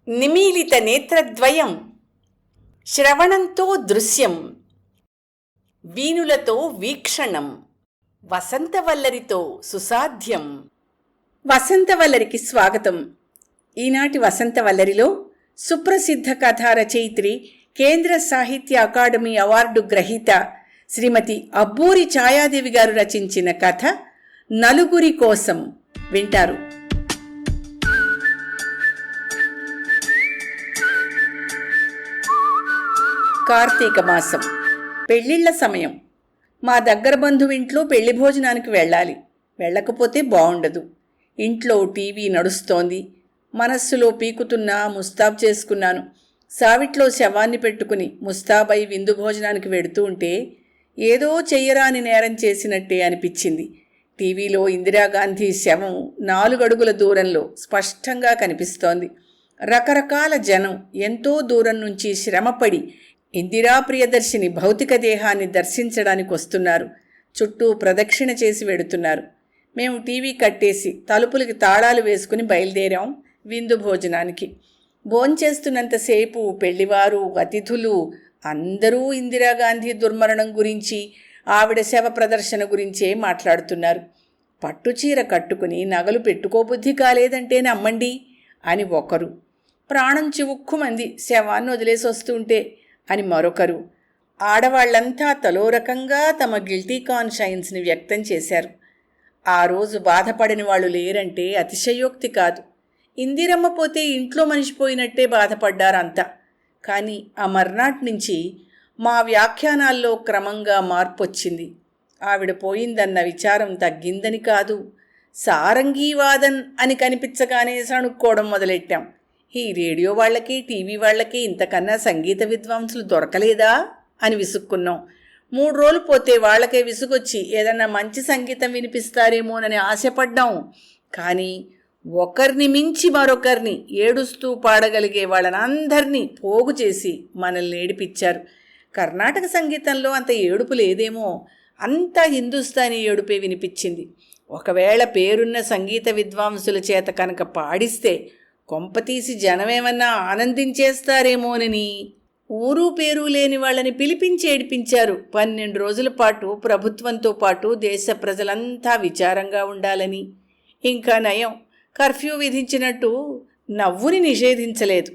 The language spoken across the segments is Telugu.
నిమీలిత నేత్రద్వయం, శ్రవణంతో దృశ్యం, వీణులతో వీక్షణం, వసంతవల్లరితో సుసాధ్యం. వసంతవల్లరికి స్వాగతం. ఈనాటి వసంతవల్లరిలో సుప్రసిద్ధ కథా రచయిత్రి, కేంద్ర సాహిత్య అకాడమీ అవార్డు గ్రహీత శ్రీమతి అబ్బూరి ఛాయాదేవి గారు రచించిన కథ నలుగురి కోసం వింటారు. కార్తీక మాసం, పెళ్ళిళ్ళ సమయం. మా దగ్గర బంధువింట్లో పెళ్లి భోజనానికి వెళ్ళాలి. వెళ్ళకపోతే బాగుండదు. ఇంట్లో టీవీ నడుస్తోంది. మనస్సులో పీకుతున్నా ముస్తాబ్ చేసుకున్నాను. సావిట్లో శవాన్ని పెట్టుకుని ముస్తాబై విందు భోజనానికి వెడుతూ ఉంటే ఏదో చెయ్యరాని నేరం చేసినట్టే అనిపించింది. టీవీలో ఇందిరాగాంధీ శవం 4 అడుగుల దూరంలో స్పష్టంగా కనిపిస్తోంది. రకరకాల జనం ఎంతో దూరం నుంచి శ్రమపడి ఇందిరా ప్రియదర్శిని భౌతిక దేహాన్ని దర్శించడానికి వస్తున్నారు. చుట్టూ ప్రదక్షిణ చేసి వెడుతున్నారు. మేము టీవీ కట్టేసి తలుపులకి తాళాలు వేసుకుని బయలుదేరాం విందు భోజనానికి. భోంచేస్తున్నంతసేపు పెళ్లివారు, అతిథులు అందరూ ఇందిరాగాంధీ దుర్మరణం గురించి, ఆవిడ శవ ప్రదర్శన గురించే మాట్లాడుతున్నారు. పట్టుచీర కట్టుకుని నగలు పెట్టుకోబుద్ధి కాలేదంటే నమ్మండి అని ఒకరు, ప్రాణం చివుక్కుమంది శవాన్ని వదిలేసి వస్తుంటే అని మరొకరు. ఆడవాళ్లంతా తలో రకంగా తమ గిల్టీ కాన్షైన్స్ని వ్యక్తం చేశారు. ఆ రోజు బాధపడని వాళ్ళు లేరంటే అతిశయోక్తి కాదు. ఇందిరమ్మ పోతే ఇంట్లో మనిషిపోయినట్టే బాధపడ్డారంతా. కానీ ఆ మర్నాటి నుంచి మా వ్యాఖ్యానాల్లో క్రమంగా మార్పొచ్చింది. ఆవిడ పోయిందన్న విచారం తగ్గిందని కాదు, సారంగీవాదన్ అని కనిపించగానే సణుక్కోవడం మొదలెట్టాం. ఈ రేడియో వాళ్ళకి, టీవీ వాళ్ళకి ఇంతకన్నా సంగీత విద్వాంసులు దొరకలేదా అని విసుక్కున్నాం. 3 రోజులు పోతే వాళ్ళకే విసుగొచ్చి ఏదన్నా మంచి సంగీతం వినిపిస్తారేమోనని ఆశపడ్డాం. కానీ ఒకరిని మించి మరొకరిని ఏడుస్తూ పాడగలిగే వాళ్ళనందరినీ పోగు చేసి మనల్ని ఏడిపించారు. కర్ణాటక సంగీతంలో అంత ఏడుపు లేదేమో, అంతా హిందుస్థానీ ఏడుపే వినిపించింది. ఒకవేళ పేరున్న సంగీత విద్వాంసుల చేత కనుక పాడిస్తే కొంపతీసి జనమేమన్నా ఆనందించేస్తారేమోనని ఊరు పేరు లేని వాళ్ళని పిలిపించి ఏడిపించారు. 12 రోజుల పాటు ప్రభుత్వంతో పాటు దేశ ప్రజలంతా విచారంగా ఉండాలని. ఇంకా నయం, కర్ఫ్యూ విధించినట్టు నవ్వుని నిషేధించలేదు.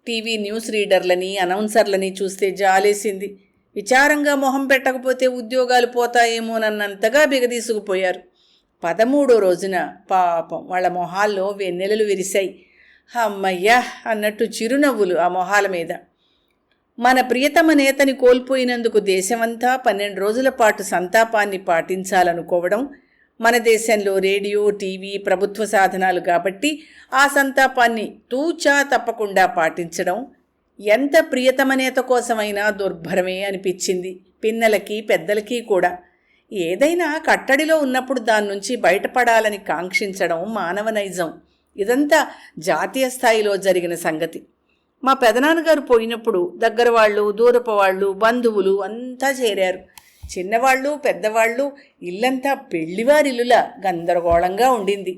టీవీ న్యూస్ రీడర్లని, అనౌన్సర్లని చూస్తే జాలేసింది. విచారంగా మొహం పెట్టకపోతే ఉద్యోగాలు పోతాయేమోనన్నంతగా బిగదీసుకుపోయారు. 13వ రోజున పాపం వాళ్ళ మొహాల్లో వెన్నెలలు విరిశాయి. అమ్మయ్యా అన్నట్టు చిరునవ్వులు ఆ మొహాల మీద. మన ప్రియతమ నేతని కోల్పోయినందుకు దేశమంతా 12 రోజుల పాటు సంతాపాన్ని పాటించాలనుకోవడం, మన దేశంలో రేడియో, టీవీ ప్రభుత్వ సాధనాలు కాబట్టి ఆ సంతాపాన్ని తూచా తప్పకుండా పాటించడం ఎంత ప్రియతమ నేత కోసమైనా దుర్భరమే అనిపించింది పిన్నలకి, పెద్దలకి కూడా. ఏదైనా కట్టడిలో ఉన్నప్పుడు దాని నుంచి బయటపడాలని కాంక్షించడం మానవ నైజం. ఇదంతా జాతీయ స్థాయిలో జరిగిన సంగతి. మా పెదనాన్నగారు పోయినప్పుడు దగ్గర వాళ్ళు, దూరపు వాళ్ళు, బంధువులు అంతా చేరారు. చిన్నవాళ్ళు, పెద్దవాళ్ళు, ఇల్లంతా పెళ్లివారిల్లులా గందరగోళంగా ఉండింది.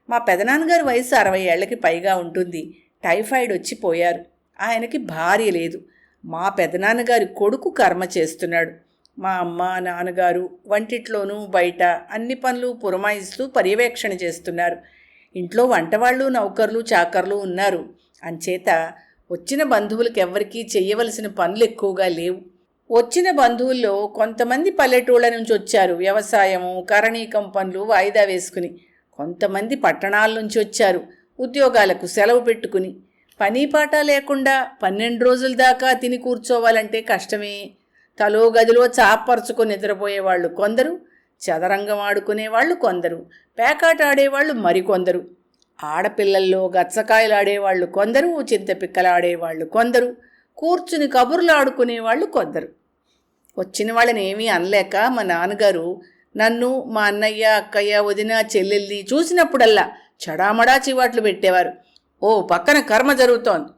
మా పెదనాన్నగారి వయసు 60 ఏళ్లకి పైగా ఉంటుంది. టైఫాయిడ్ వచ్చి పోయారు. ఆయనకి భార్య లేదు. మా పెదనాన్నగారి కొడుకు కర్మ చేస్తున్నాడు. మా అమ్మ, నాన్నగారు వంటిట్లోనూ బయట అన్ని పనులు పురమాయిస్తూ పర్యవేక్షణ చేస్తున్నారు. ఇంట్లో వంటవాళ్ళు, నౌకర్లు, చాకర్లు ఉన్నారు. అంచేత వచ్చిన బంధువులకు ఎవ్వరికీ చెయ్యవలసిన పనులు ఎక్కువగా లేవు. వచ్చిన బంధువుల్లో కొంతమంది పల్లెటూళ్ళ నుంచి వచ్చారు, వ్యవసాయము, కరణీకం పనులు వాయిదా వేసుకుని. కొంతమంది పట్టణాల నుంచి వచ్చారు, ఉద్యోగాలకు సెలవు పెట్టుకుని. పని పాట లేకుండా 12 రోజుల దాకా తిని కూర్చోవాలంటే కష్టమే. తలో గదిలో చాపరుచుకొని నిద్రపోయేవాళ్ళు కొందరు, చదరంగం ఆడుకునేవాళ్ళు కొందరు, పేకాట ఆడేవాళ్ళు మరికొందరు, ఆడపిల్లల్లో గచ్చకాయలు ఆడేవాళ్ళు కొందరు, చింతపిక్కలాడేవాళ్ళు కొందరు, కూర్చుని కబుర్లు ఆడుకునేవాళ్ళు కొందరు. వచ్చిన వాళ్ళని ఏమీ అనలేక మా నాన్నగారు నన్ను, మా అన్నయ్య, అక్కయ్య, వదిన, చెల్లెల్ని చూసినప్పుడల్లా చడామడా చివాట్లు పెట్టేవారు. ఓ పక్కన కర్మ జరుగుతోంది,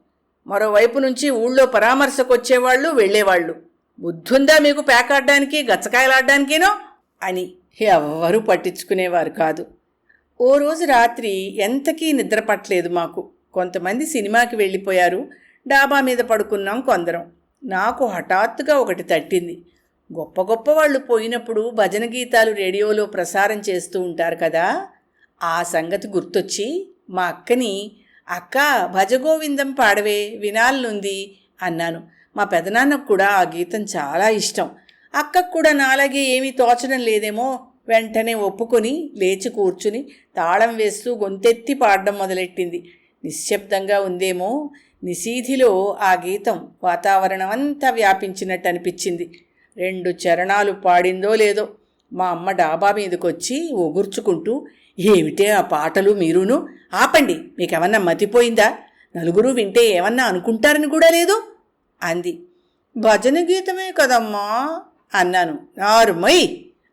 మరోవైపు నుంచి ఊళ్ళో పరామర్శకు వచ్చేవాళ్ళు, వెళ్ళేవాళ్ళు. బుద్ధుందా మీకు పేకాడడానికి, గచ్చకాయలాడడానికేనో అని ఎవ్వరూ పట్టించుకునేవారు కాదు. ఓ రోజు రాత్రి ఎంతకీ నిద్ర పట్టలేదు మాకు. కొంతమంది సినిమాకి వెళ్ళిపోయారు. డాబా మీద పడుకున్నాం కొందరం. నాకు హఠాత్తుగా ఒకటి తట్టింది. గొప్ప గొప్ప వాళ్ళు పోయినప్పుడు భజన గీతాలు రేడియోలో ప్రసారం చేస్తూ ఉంటారు కదా. ఆ సంగతి గుర్తొచ్చి మా అక్కని, అక్క భజగోవిందం పాడవే, వినాలనుంది అన్నాను. మా పెదనాన్నకు కూడా ఆ గీతం చాలా ఇష్టం. అక్కకు కూడా నాలాగే ఏమీ తోచడం లేదేమో, వెంటనే ఒప్పుకొని లేచి కూర్చుని తాళం వేస్తూ గొంతెత్తి పాడడం మొదలెట్టింది. నిశ్శబ్దంగా ఉందేమో, నిశీధిలో ఆ గీతం వాతావరణం అంతా వ్యాపించినట్టు అనిపించింది. 2 చరణాలు పాడిందో లేదో మా అమ్మ డాబా మీదకొచ్చి ఒగుర్చుకుంటూ, ఏమిటే ఆ పాటలు మీరును, ఆపండి, మీకేమన్నా మతిపోయిందా, నలుగురు వింటే ఏమన్నా అనుకుంటారని కూడా లేదు అంది. భజన గీతమే కదమ్మా అన్నాను. నారుమై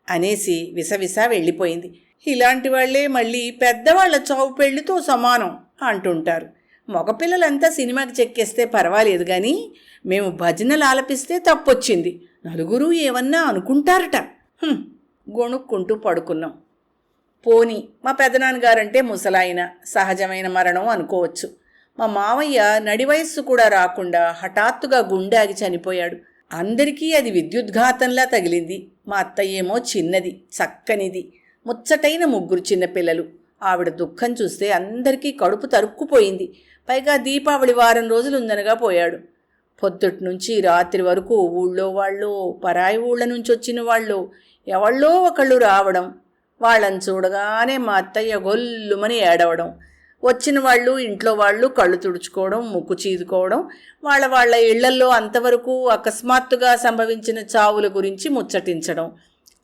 అనేసి విసవిస వెళ్ళిపోయింది. ఇలాంటి వాళ్లే మళ్ళీ పెద్దవాళ్ల చావు పెళ్లితో సమానం అంటుంటారు. మగపిల్లలంతా సినిమాకి చెక్కేస్తే పర్వాలేదు కానీ మేము భజనలు ఆలపిస్తే తప్పొచ్చింది, నలుగురు ఏమన్నా అనుకుంటారట. గొణుక్కుంటూ పడుకున్నాం. పోని మా పెదనాన్నగారంటే ముసలాయన, సహజమైన మరణం అనుకోవచ్చు. మా మావయ్య నడి వయస్సు కూడా రాకుండా హఠాత్తుగా గుండె చనిపోయాడు. అందరికీ అది విద్యుద్ఘాతంలా తగిలింది. మా అత్తయ్యేమో చిన్నది, చక్కనిది, ముచ్చటైన 3 చిన్నపిల్లలు. ఆవిడ దుఃఖం చూస్తే అందరికీ కడుపు తరుక్కుపోయింది. పైగా దీపావళి వారం రోజులుందనగా పోయాడు. పొద్దుట్నుంచి రాత్రి వరకు ఊళ్ళో వాళ్ళు, పరాయి ఊళ్ళ నుంచి వచ్చిన వాళ్ళు ఎవళ్ళో ఒకళ్ళు రావడం, వాళ్ళని చూడగానే మా అత్తయ్య గొల్లుమని ఏడవడం, వచ్చిన వాళ్ళు ఇంట్లో వాళ్ళు కళ్ళు తుడుచుకోవడం, ముక్కు చీదుకోవడం, వాళ్ళ ఇళ్లల్లో అంతవరకు అకస్మాత్తుగా సంభవించిన చావుల గురించి ముచ్చటించడం,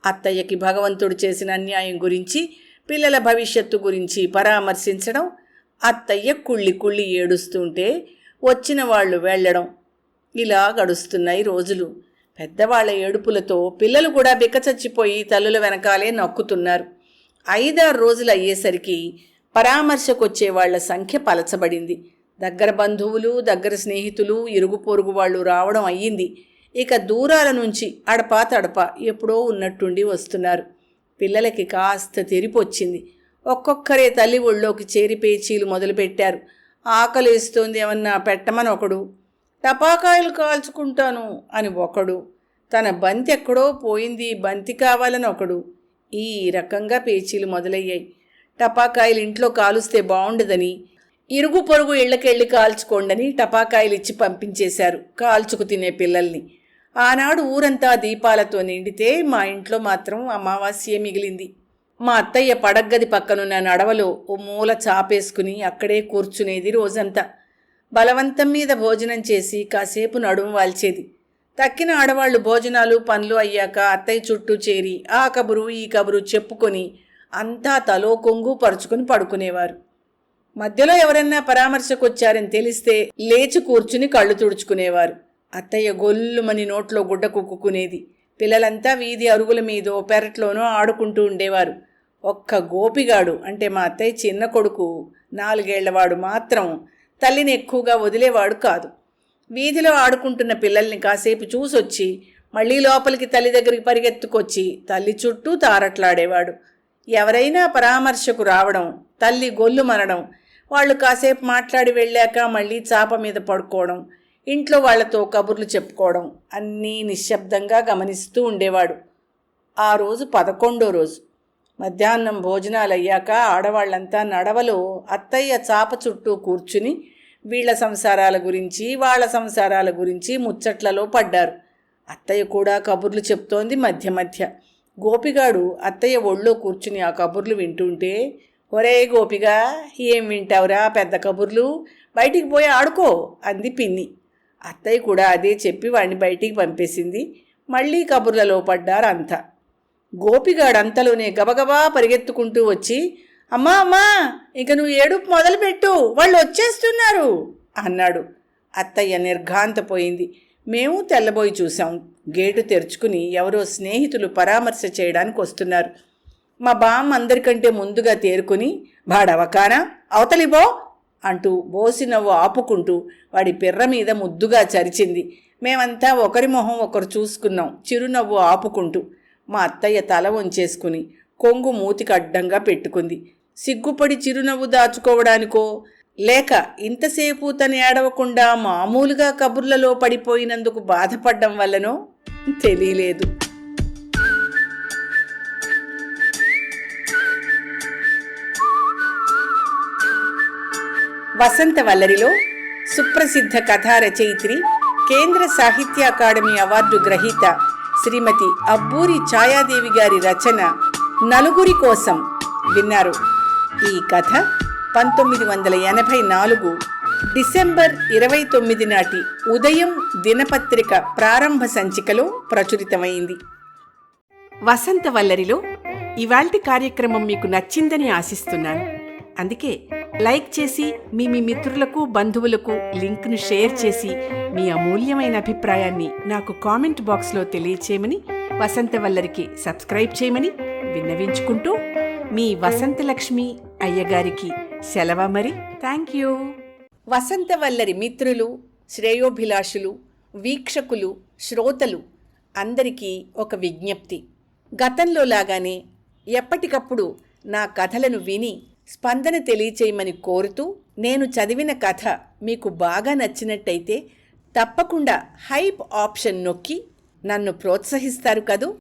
అత్తయ్యకి భగవంతుడు చేసిన అన్యాయం గురించి, పిల్లల భవిష్యత్తు గురించి పరామర్శించడం. అత్తయ్య కుళ్ళి కుళ్ళి ఏడుస్తుంటే వచ్చిన వాళ్ళు వెళ్ళడం. ఇలా గడుస్తున్నాయి రోజులు. పెద్దవాళ్ల ఏడుపులతో పిల్లలు కూడా బిక్కచచ్చిపోయి తల్లుల వెనకాలే నొక్కుతున్నారు. 5-6 రోజులు అయ్యేసరికి పరామర్శకొచ్చే వాళ్ల సంఖ్య పలచబడింది. దగ్గర బంధువులు, దగ్గర స్నేహితులు, ఇరుగు పొరుగు వాళ్ళు రావడం అయ్యింది. ఇక దూరాల నుంచి అడపా తడపా ఎప్పుడో ఉన్నట్టుండి వస్తున్నారు. పిల్లలకి కాస్త తెరిపొచ్చింది. ఒక్కొక్కరే తల్లి ఒళ్ళోకి చేరి పేచీలు మొదలుపెట్టారు. ఆకలేస్తోంది, ఏమన్నా పెట్టమని ఒకడు, టపాకాయలు కాల్చుకుంటాను అని ఒకడు, తన బంతి ఎక్కడో పోయింది, బంతి కావాలని ఒకడు. ఈ రకంగా పేచీలు మొదలయ్యాయి. టపాకాయలు ఇంట్లో కాలుస్తే బాగుండదని, ఇరుగు పొరుగు ఇళ్లకెళ్ళి కాల్చుకోండని టపాకాయలు ఇచ్చి పంపించేశారు కాల్చుకు తినే పిల్లల్ని. ఆనాడు ఊరంతా దీపాలతో నిండితే మా ఇంట్లో మాత్రం అమావాస్యే మిగిలింది. మా అత్తయ్య పడగ్గది పక్కనున్న నడవలో ఓ మూల చాపేసుకుని అక్కడే కూర్చునేది రోజంతా. బలవంతం మీద భోజనం చేసి కాసేపు నడుము వాల్చేది. తక్కిన ఆడవాళ్లు భోజనాలు పనులు అయ్యాక అత్తయ్య చుట్టూ చేరి ఆ కబురు ఈ కబురు చెప్పుకొని అంతా తలో కొంగు పరుచుకుని పడుకునేవారు. మధ్యలో ఎవరన్నా పరామర్శకొచ్చారని తెలిస్తే లేచి కూర్చుని కళ్ళు తుడుచుకునేవారు. అత్తయ్య గొల్లుమని నోట్లో గుడ్డ కుక్కునేది. పిల్లలంతా వీధి అరుగుల మీదో పెరట్లోనో ఆడుకుంటూ ఉండేవారు. ఒక్క గోపిగాడు అంటే మా అత్తయ్య చిన్న కొడుకు 4 ఏళ్లవాడు మాత్రం తల్లిని ఎక్కువగా వదిలేవాడు కాదు. వీధిలో ఆడుకుంటున్న పిల్లల్ని కాసేపు చూసొచ్చి మళ్ళీ లోపలికి తల్లి దగ్గరికి పరిగెత్తుకొచ్చి తల్లి చుట్టూ తారట్లాడేవాడు. ఎవరైనా పరామర్శకు రావడం, తల్లి గొల్లు మనడం, వాళ్ళు కాసేపు మాట్లాడి వెళ్ళాక మళ్ళీ చాప మీద పడుకోవడం, ఇంట్లో వాళ్లతో కబుర్లు చెప్పుకోవడం అన్నీ నిశ్శబ్దంగా గమనిస్తూ ఉండేవాడు. ఆ రోజు 11వ రోజు. మధ్యాహ్నం భోజనాలయ్యాక ఆడవాళ్లంతా నడవలో అత్తయ్య చాప చుట్టూ కూర్చుని వీళ్ల సంసారాల గురించి వాళ్ళ సంసారాల గురించి ముచ్చట్లలో పడ్డారు. అత్తయ్య కూడా కబుర్లు చెప్తోంది మధ్య మధ్య. గోపిగాడు అత్తయ్య ఒళ్ళో కూర్చుని ఆ కబుర్లు వింటుంటే, ఒరే గోపిగా, ఏం వింటావురా పెద్ద కబుర్లు, బయటికి పోయి ఆడుకో అంది పిన్ని. అత్తయ్య కూడా అదే చెప్పి వాడిని బయటికి పంపేసింది. మళ్ళీ కబుర్లలో పడ్డారు అంతా. గోపిగాడంతలోనే గబగబా పరిగెత్తుకుంటూ వచ్చి, అమ్మా అమ్మా, ఇక నువ్వు ఏడుపు మొదలుపెట్టు, వాళ్ళు వచ్చేస్తున్నారు అన్నాడు. అత్తయ్య నిర్ఘాంతపోయింది. మేము తెల్లబోయి చూసాం. గేటు తెరుచుకుని ఎవరో స్నేహితులు పరామర్శ చేయడానికి వస్తున్నారు. మా బామ్మ అందరికంటే ముందుగా తేరుకుని, బాడవకానా అవతలిబో అంటూ బోసి నవ్వు ఆపుకుంటూ వాడి పిర్ర మీద ముద్దుగా చరిచింది. మేమంతా ఒకరి మొహం ఒకరు చూసుకున్నాం, చిరునవ్వు ఆపుకుంటూ. మా అత్తయ్య తల వంచేసుకుని కొంగు మూతికి అడ్డంగా పెట్టుకుంది. సిగ్గుపడి చిరునవ్వు దాచుకోవడానికో లేక ఇంతసేపు తను ఏడవకుండా మామూలుగా కబుర్లలో పడిపోయినందుకు బాధపడ్డం వల్లనో తెలియలేదు. వసంతవల్లరిలో సుప్రసిద్ధ కథా రచయిత్రి, కేంద్ర సాహిత్య అకాడమీ అవార్డు గ్రహీత శ్రీమతి అబ్బూరి ఛాయాదేవి గారి రచన నలుగురి కోసం విన్నారు. ఈ కథ 1984 డిసెంబర్ 29 నాటి ఉదయం దినపత్రిక ప్రారంభ సంచికలో ప్రచురితమైంది. వసంతవల్లరిలో ఇవాల్టి కార్యక్రమం మీకు నచ్చిందని ఆశిస్తున్నాను. అందుకే లైక్ చేసి మీ మిత్రులకు, బంధువులకు లింక్ను షేర్ చేసి మీ అమూల్యమైన అభిప్రాయాన్ని నాకు కామెంట్ బాక్స్లో తెలియచేయమని, వసంతవల్లరికి సబ్స్క్రైబ్ చేయమని విన్నవించుకుంటూ మీ వసంతలక్ష్మి అయ్యగారికి సెలవు. మరి థ్యాంక్ యూ. వసంతవల్లరి మిత్రులు, శ్రేయోభిలాషులు, వీక్షకులు, శ్రోతలు అందరికీ ఒక విజ్ఞప్తి. గతంలో లాగానే ఎప్పటికప్పుడు నా కథలను విని స్పందన తెలియచేయమని కోరుతూ, నేను చదివిన కథ మీకు బాగా నచ్చినట్టయితే తప్పకుండా హైప్ ఆప్షన్ నొక్కి నన్ను ప్రోత్సహిస్తారు కదూ.